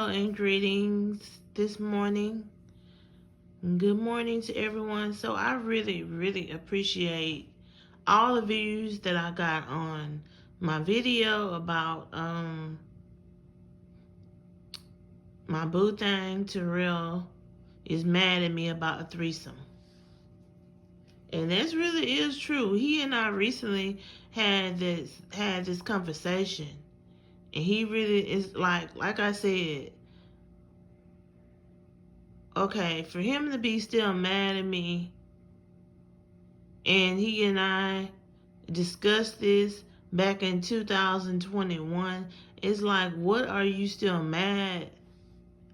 Hello and greetings this morning. Good morning to everyone. So I really appreciate all the views that I got on my video about my boo thing. Terrell is mad at me about a threesome. And this really is true. He and I recently had this conversation. And he really is like I said, okay, for him to be still mad at me, and he and I discussed this back in 2021, it's like, what are you still mad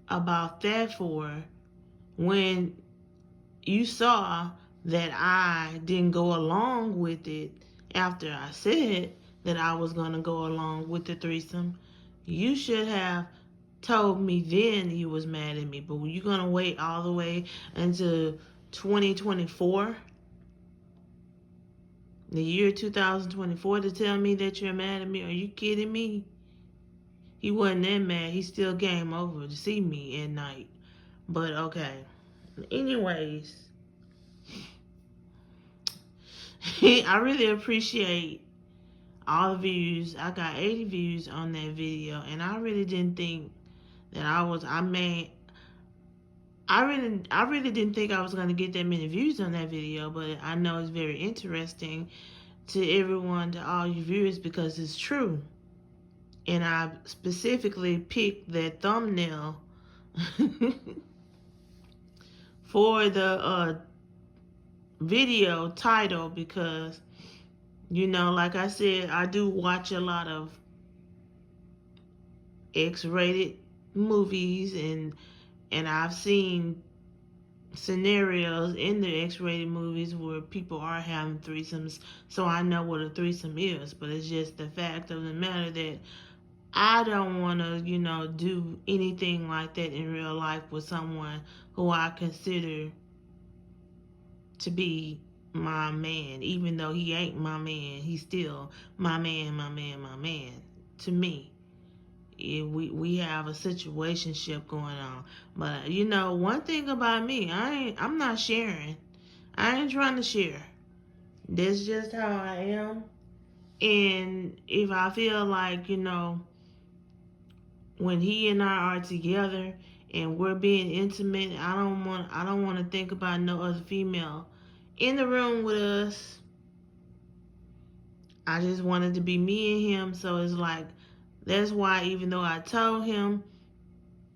about that for when you saw that I didn't go along with it after I said that I was going to go along with the threesome? You should have told me then you was mad at me, but were you going to wait all the way until 2024, the year 2024, to tell me that you're mad at me? Are you kidding me? He wasn't that mad. He still came over to see me at night. But okay. Anyways, I really appreciate all the views. I got 80 views on that video, and I really didn't think that I really didn't think I was going to get that many views on that video, but I know it's very interesting to everyone, to all you viewers, because it's true. And I specifically picked that thumbnail for the video title because, like I said, I do watch a lot of X-rated movies, and I've seen scenarios in the X-rated movies where people are having threesomes, so I know what a threesome is. But it's just the fact of the matter that I don't want to, do anything like that in real life with someone who I consider to be my man. Even though he ain't my man, he's still my man, my man, my man to me. We have a situationship going on. But one thing about me, I'm not sharing. I ain't trying to share. That's just how I am. And if I feel like, when he and I are together and we're being intimate, I don't want to think about no other female in the room with us. I just wanted to be me and him. So it's like, that's why, even though I told him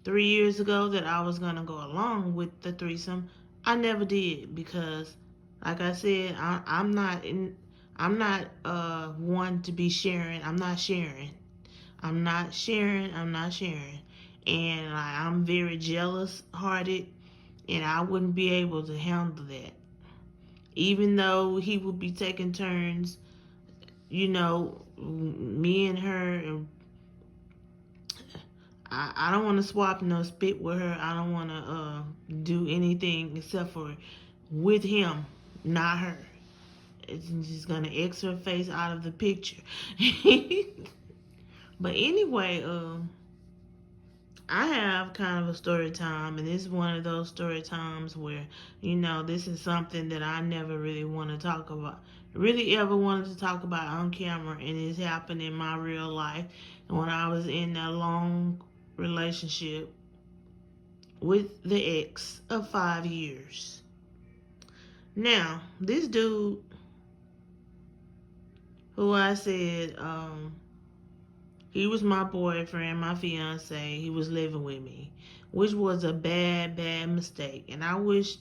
3 years ago that I was going to go along with the threesome, I never did, because like I said, I'm not one to be sharing. I'm not sharing. I'm not sharing. I'm not sharing. And I'm very jealous hearted, and I wouldn't be able to handle that. Even though he would be taking turns, me and her, and I don't want to swap no spit with her. I don't want to do anything except for with him, not her. It's just going to X her face out of the picture. But anyway, I have kind of a story time, and this is one of those story times where, this is something that I never really want to talk about, really ever wanted to talk about on camera, and it's happened in my real life when I was in a long relationship with the ex of 5 years. Now, this dude who I said, he was my boyfriend, my fiance. He was living with me, which was a bad mistake. And I wish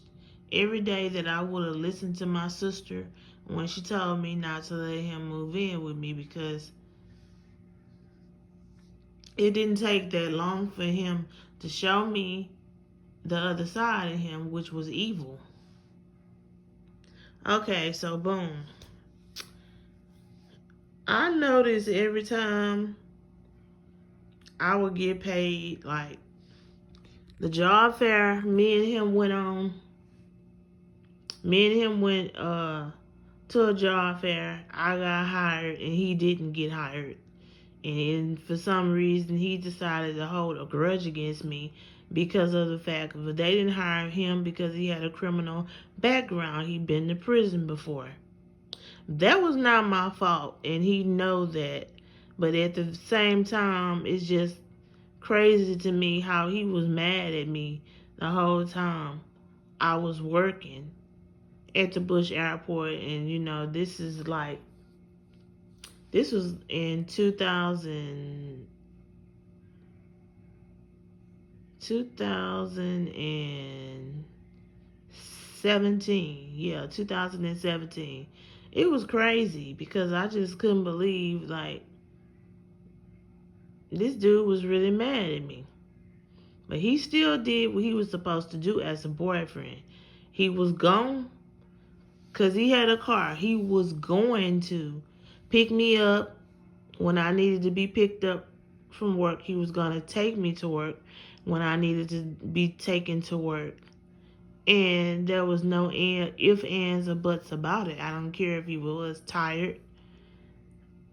every day that I would have listened to my sister when she told me not to let him move in with me, because it didn't take that long for him to show me the other side of him, which was evil. Okay, so boom. I noticed every time I would get paid, like the job fair me and him went on. Me and him went to a job fair. I got hired and he didn't get hired. And for some reason, he decided to hold a grudge against me because of the fact that they didn't hire him because he had a criminal background. He'd been to prison before. That was not my fault, and he knows that. But at the same time, it's just crazy to me how he was mad at me the whole time I was working at the Bush Airport. And this was in 2017. Yeah, 2017. It was crazy because I just couldn't believe, like, this dude was really mad at me. But he still did what he was supposed to do as a boyfriend. He was gone because he had a car. He was going to pick me up when I needed to be picked up from work. He was going to take me to work when I needed to be taken to work. And there was no if, ands, or buts about it. I don't care if he was tired.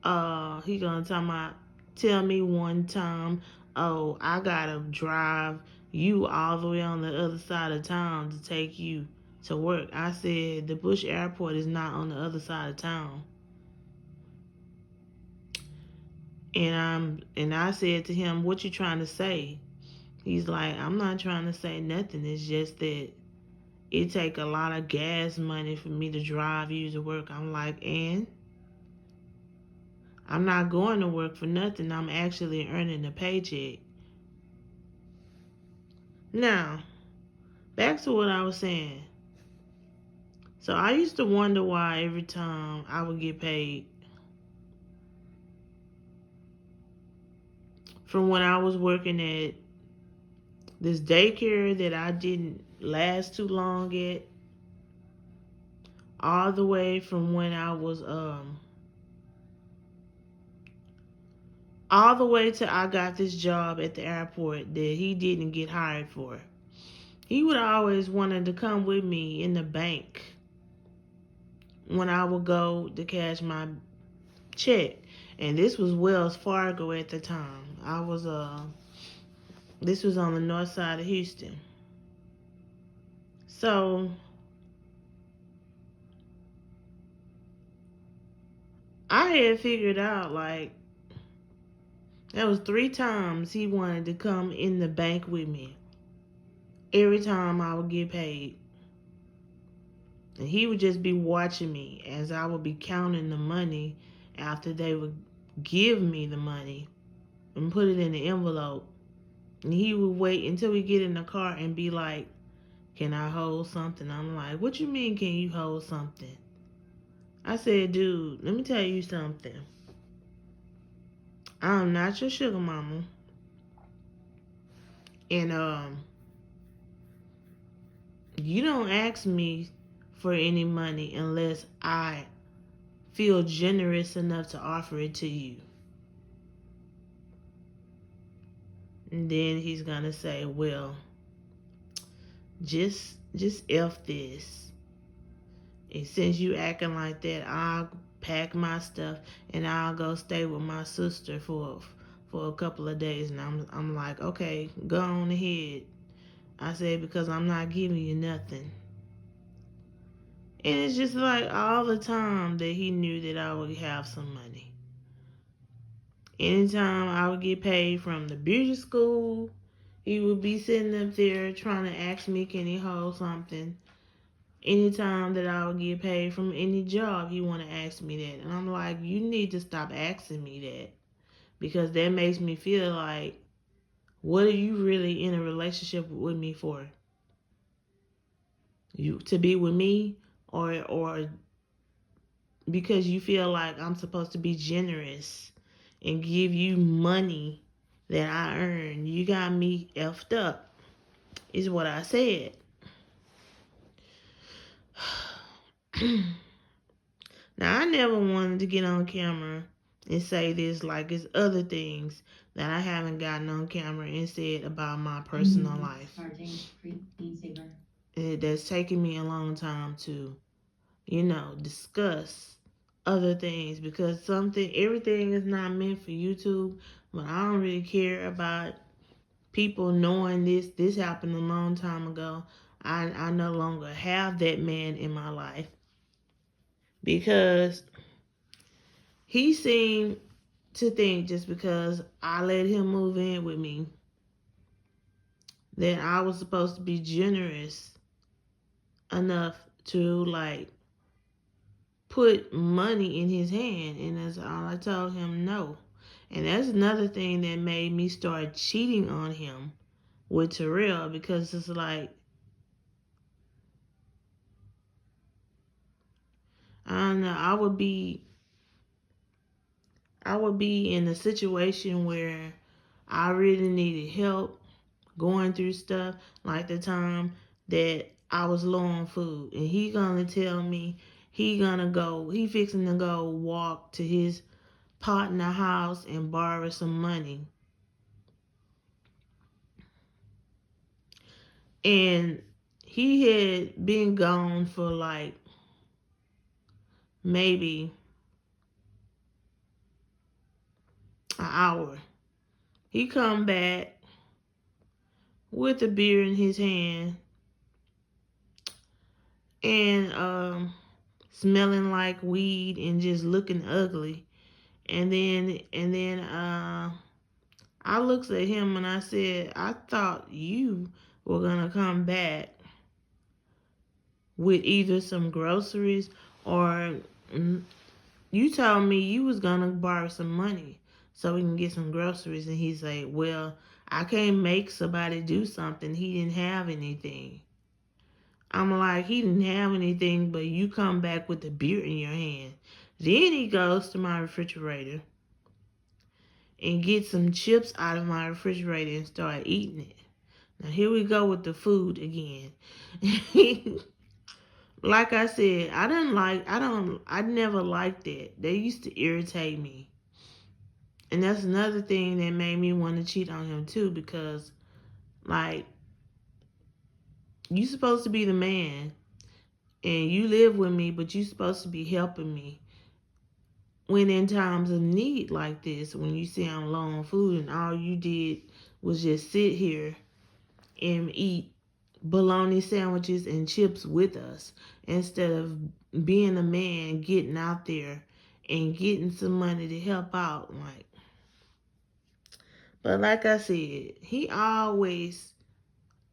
He gonna tell me one time, oh, I gotta drive you all the way on the other side of town to take you to work. I said the Bush Airport is not on the other side of town. And I said to him, what you trying to say? He's like, I'm not trying to say nothing. It's just that it take a lot of gas money for me to drive you to work. I'm like, and I'm not going to work for nothing. I'm actually earning a paycheck. Now, back to what I was saying. So I used to wonder why every time I would get paid from when I was working at this daycare that I didn't last too long at, all the way from when I was all the way to I got this job at the airport that he didn't get hired for. He would always wanted to come with me in the bank when I would go to cash my check. And this was Wells Fargo at the time. This was on the north side of Houston. So I had figured out, like, that was 3 times he wanted to come in the bank with me. Every time I would get paid. And he would just be watching me as I would be counting the money after they would give me the money and put it in the envelope. And he would wait until we get in the car and be like, can I hold something? I'm like, what you mean, can you hold something? I said, dude, let me tell you something. I'm not your sugar mama. And you don't ask me for any money unless I feel generous enough to offer it to you. And then he's gonna say, well, just F this. And since you acting like that, I'll pack my stuff and I'll go stay with my sister for a couple of days. And I'm like, okay, go on ahead. I said, because I'm not giving you nothing. And it's just like all the time that he knew that I would have some money. Anytime I would get paid from the beauty school, he would be sitting up there trying to ask me, can he hold something? Anytime that I would get paid from any job, he want to ask me that. And I'm like, you need to stop asking me that. Because that makes me feel like, what are you really in a relationship with me for? You to be with me, or because you feel like I'm supposed to be generous and give you money that I earn? You got me effed up, is what I said. Now, I never wanted to get on camera and say this, like it's other things that I haven't gotten on camera and said about my personal life. That's taken me a long time to, discuss other things, because everything is not meant for YouTube. But I don't really care about people knowing this happened a long time ago. I no longer have that man in my life, because he seemed to think just because I let him move in with me that I was supposed to be generous enough to like put money in his hand, and that's all. I told him no. And that's another thing that made me start cheating on him with Terrell, because it's like, I don't know, I would be in a situation where I really needed help going through stuff, like the time that I was low on food, and he gonna tell me he fixing to go walk to his partner house and borrow some money. And he had been gone for like maybe an hour. He come back with a beer in his hand, and smelling like weed and just looking ugly. And then I looked at him and I said, I thought you were gonna come back with either some groceries, or you told me you was gonna borrow some money so we can get some groceries. And he's like, well, I can't make somebody do something. He didn't have anything. I'm like, he didn't have anything, but you come back with a beer in your hand. Then he goes to my refrigerator and gets some chips out of my refrigerator and start eating it. Now here we go with the food again. Like I said, I never liked that. They used to irritate me. And that's another thing that made me want to cheat on him too, because like, you supposed to be the man and you live with me, but you supposed to be helping me when in times of need like this, when you see I'm low on food and all you did was just sit here and eat bologna sandwiches and chips with us, instead of being a man, getting out there and getting some money to help out. Like, but like I said,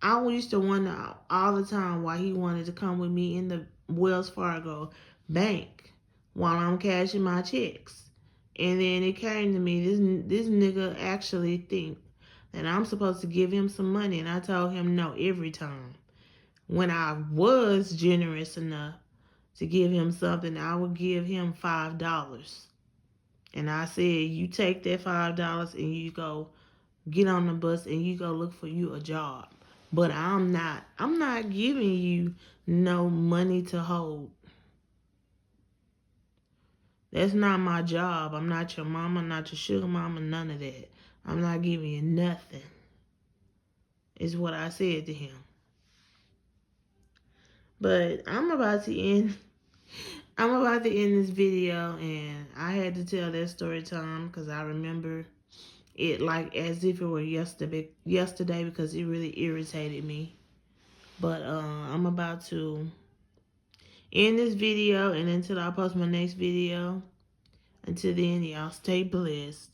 I used to wonder all the time why he wanted to come with me in the Wells Fargo bank while I'm cashing my checks. And then it came to me, this nigga actually think that I'm supposed to give him some money, and I told him no every time. When I was generous enough to give him something, I would give him $5. And I said, you take that $5 and you go get on the bus and you go look for you a job. But I'm not giving you no money to hold. That's not my job. I'm not your mama, not your sugar mama, none of that. I'm not giving you nothing, is what I said to him. But I'm about to end this video, and I had to tell that story time because I remember it like as if it were yesterday, because it really irritated me. But I'm about to end this video, and until I post my next video, until then, y'all stay blessed.